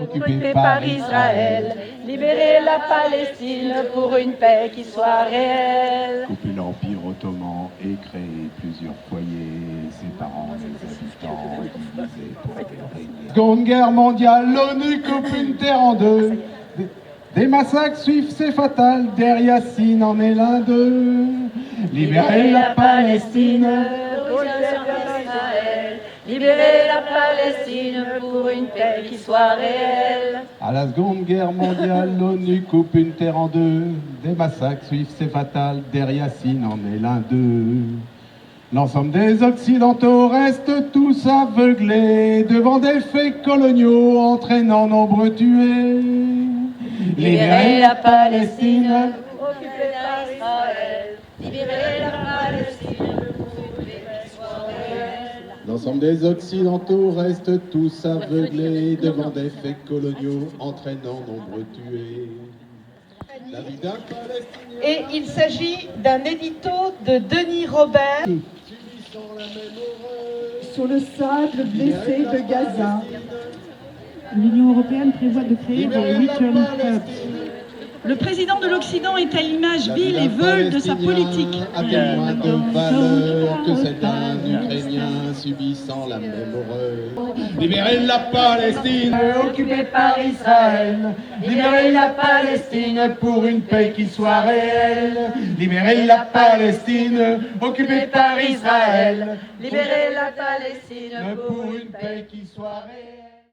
occupée par Israël. Libérer la Palestine pour une paix qui soit réelle. Couper l'Empire ottoman et créer plusieurs foyers, séparant les habitants, divisés pour régner. Seconde Guerre mondiale, l'ONU coupe une terre en deux. Des massacres suivent, c'est fatal, Der Yassin en est l'un d'eux. Libérer la Palestine. Libérer la Palestine pour une paix qui soit réelle. À la Seconde Guerre mondiale, l'ONU coupe une terre en deux. Des massacres suivent, c'est fatal, Der Yassin en est l'un d'eux. L'ensemble des Occidentaux restent tous aveuglés devant des faits coloniaux entraînant nombreux tués. Libérer la Palestine, occupée par Israël. Libérer la Palestine pour une paix qui soit réelle. L'ensemble des Occidentaux restent tous aveuglés devant des faits coloniaux entraînant nombreux tués. La vie d'un Palestinien. Et il s'agit d'un édito de Denis Robert. Sur le sable blessé de Gaza, l'Union européenne prévoit de créer des return hubs. Le président de l'Occident est à l'image vile et veule de sa politique. A-t-il moins de valeur que celle d'un Ukrainien subissant la même horreur? Libérer la Palestine, Occupée par Israël. libérer la Palestine pour une paix qui soit réelle. Libérer la Palestine, occupée par Israël. Libérer la Palestine Pour une paix qui soit réelle.